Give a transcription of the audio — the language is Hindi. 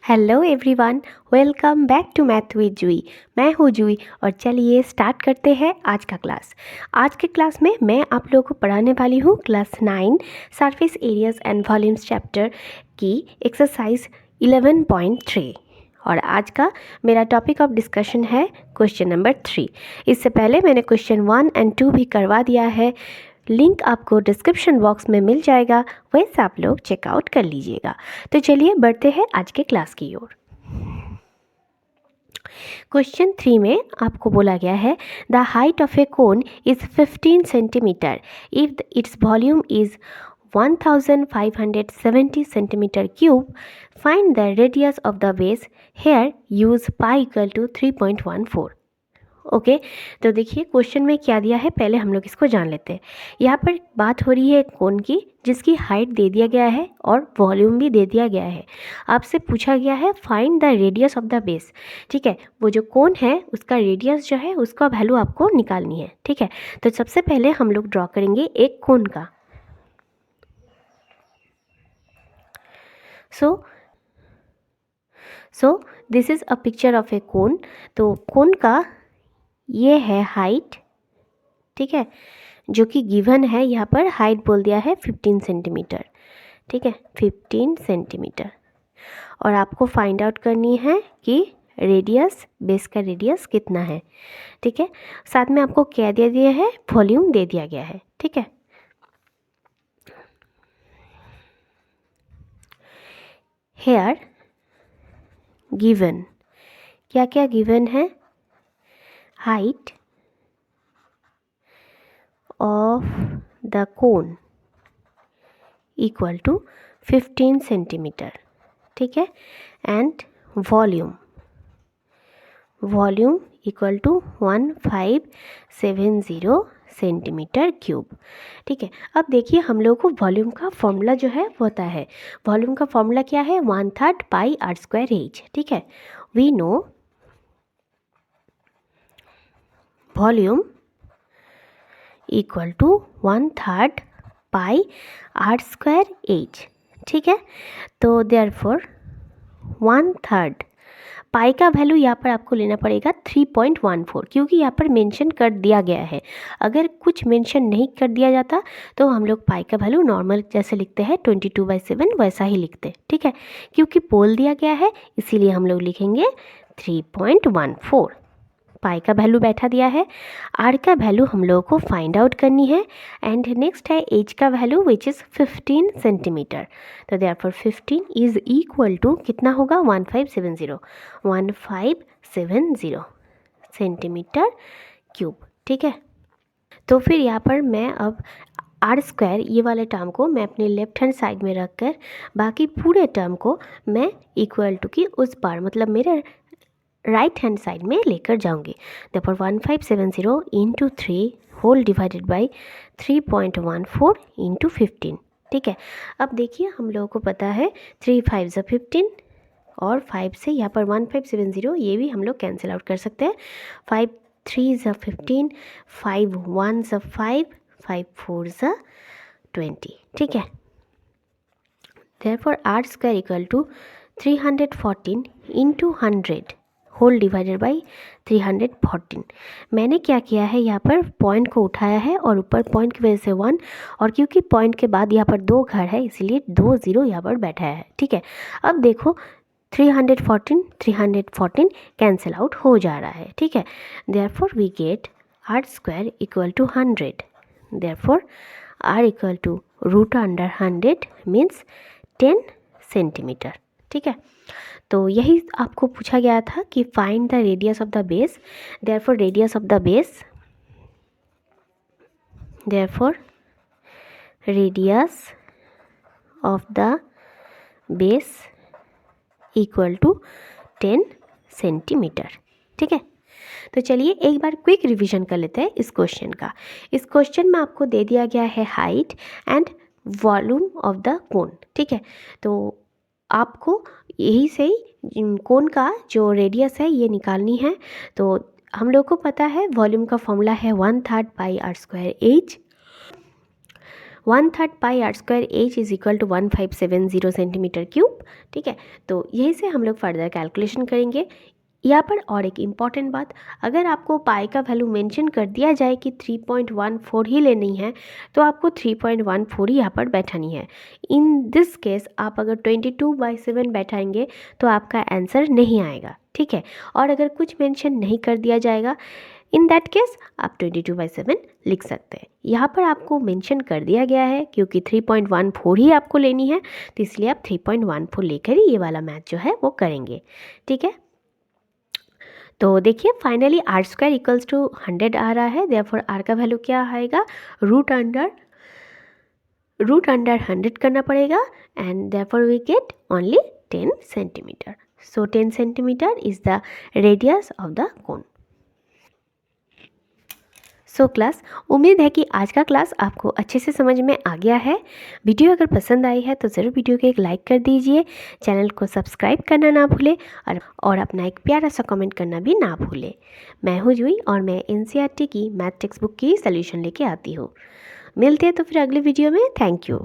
Hello everyone, welcome back to math with Jui. मैं हूँ जूई और चलिए स्टार्ट करते हैं आज का क्लास। आज के क्लास में मैं आप लोगों को पढ़ाने वाली हूँ class 9 surface areas and volumes chapter की एक्सरसाइज 11.3 और आज का मेरा टॉपिक ऑफ डिस्कशन है क्वेश्चन नंबर 3। इससे पहले मैंने क्वेश्चन 1 और 2 भी करवा दिया है, लिंक आपको डिस्क्रिप्शन बॉक्स में मिल जाएगा, वैसे आप लोग चेकआउट कर लीजिएगा। तो चलिए बढ़ते हैं आज के क्लास की ओर। क्वेश्चन 3 में आपको बोला गया है the height of a cone is 15 centimetre if its volume is 1570 centimetre cube, find the radius of the base, here use pi equal to 3.14। Okay तो देखिए क्वेश्चन में क्या दिया है, पहले हम लोग इसको जान लेते हैं। यहाँ पर बात हो रही है कोन की जिसकी हाइट दे दिया गया है और वॉल्यूम भी दे दिया गया है। आपसे पूछा गया है find the radius of the base. ठीक है, वो जो कोन है उसका रेडियस जो है उसका वैल्यू आपको निकालनी है। ठीक है, तो सबसे पहले हम लोग ड्रॉ करेंगे एक कोन का। So this is a picture of a cone. तो कोन का ये है हाइट, ठीक है, जो कि गिवन है। यहाँ पर हाइट बोल दिया है 15 सेंटीमीटर। ठीक है, 15 सेंटीमीटर। और आपको फाइंड आउट करनी है कि रेडियस, बेस का रेडियस कितना है। ठीक है, साथ में आपको क्या दे दिया है, वॉल्यूम दे दिया गया है। ठीक है, हेयर गिवन, क्या क्या गिवन है, height of the cone equal to 15 centimetre. ठीक है, and volume equal to 1570 centimetre cube. ठीक है, अब देखिए हम लोग को वॉल्यूम का फॉर्मूला जो है वो होता है, वॉल्यूम का फॉर्मूला क्या है, 1/3 पाई आर स्क्वायर एच। ठीक है, we know volume equal to 1/3 pi r square h. ठीक है, तो देयरफॉर 1/3 पाई का वैल्यू यहाँ पर आपको लेना पड़ेगा 3.14, क्योंकि यहाँ पर मेंशन कर दिया गया है। अगर कुछ मेंशन नहीं कर दिया जाता तो हम लोग पाई का वैल्यू नॉर्मल जैसे लिखते हैं 22/7 वैसा ही लिखते। ठीक है, क्योंकि बोल दिया गया है इसीलिए हम लोग लिखेंगे 3.14। पाई का वैल्यू बैठा दिया है, आर का वैल्यू हम लोगों को फाइंड आउट करनी है, एंड नेक्स्ट है एच का वैल्यू विच इज़ 15 सेंटीमीटर। तो देयरफॉर 15 इज इक्वल टू कितना होगा, 1570 सेंटीमीटर क्यूब। ठीक है, तो फिर यहाँ पर मैं अब आर स्क्वायर ये वाले टर्म को मैं अपने लेफ्ट हैंड साइड में रख कर बाकी पूरे टर्म को मैं इक्वल टू की उस पार मतलब मेरे राइट हैंड साइड में लेकर जाऊंगी। Therefore 1570 into 3 whole divided by 3.14 into 15। ठीक है, अब देखिए हम लोगों को पता है 3 5 ज़ा 15 और 5 से यहाँ पर 1570 ये भी हम लोग कैंसिल आउट कर सकते हैं। 5 3 ज़ा 15, 5 1 ज़ा 5, 5 4 ज़ा 20। ठीक है, therefore r square equal to 314 into 100 whole divided by 314। मैंने क्या किया है, यहाँ पर पॉइंट को उठाया है और ऊपर पॉइंट की वजह से 1, और क्योंकि पॉइंट के बाद यहाँ पर 2 घर है इसीलिए 2 0 यहाँ पर बैठा है। ठीक है, अब देखो 314 कैंसिल आउट हो जा रहा है। ठीक है, therefore we get r square equal to 100। Therefore r equal to root under 100 means 10 centimetre. ठीक है, तो यही आपको पूछा गया था कि find the radius of the base. Therefore radius of the base, therefore radius of the base equal to 10 centimetre. ठीक है, तो चलिए एक बार क्विक रिवीजन कर लेते हैं इस क्वेश्चन का। इस क्वेश्चन में आपको दे दिया गया है height and volume of the कोन। ठीक है, तो आपको यही से ही कोन का जो रेडियस है ये निकालनी है। तो हम लोग को पता है वॉल्यूम का फॉर्मूला है 1/3 pi r square h. 1/3 pi r square h is equal to 1570 centimetre cube. ठीक है, तो यहीं से हम लोग फर्दर कैलकुलेशन करेंगे। यहाँ पर और एक इम्पॉर्टेंट बात, अगर आपको पाई का वैल्यू मेंशन कर दिया जाए कि 3.14 ही लेनी है तो आपको 3.14 ही यहाँ पर बैठानी है। इन दिस केस आप अगर 22/7 बैठाएंगे तो आपका आंसर नहीं आएगा। ठीक है, और अगर कुछ मेंशन नहीं कर दिया जाएगा इन दैट केस आप 22/7 लिख सकते हैं। यहाँ पर आपको मेंशन कर दिया गया है क्योंकि 3.14 ही आपको लेनी है, तो इसलिए आप 3.14 लेकर ही ये वाला मैथ जो है वो करेंगे। ठीक है, तो देखिए finally r square equals to 100 आ रहा है। देयरफॉर आर का वैल्यू क्या आएगा, रूट अंडर 100 करना पड़ेगा and therefore we get only 10 centimetre. So 10 centimetre is the radius of the cone. So class, उम्मीद है कि आज का क्लास आपको अच्छे से समझ में आ गया है। वीडियो अगर पसंद आई है तो ज़रूर वीडियो को एक लाइक कर दीजिए, चैनल को सब्सक्राइब करना ना भूलें और अपना एक प्यारा सा कमेंट करना भी ना भूलें। मैं हूँ जुई और मैं एनसीईआरटी की मैथ टेक्स्ट बुक की सॉल्यूशन लेके आती हूँ। मिलते हैं तो फिर अगले वीडियो में। Thank you.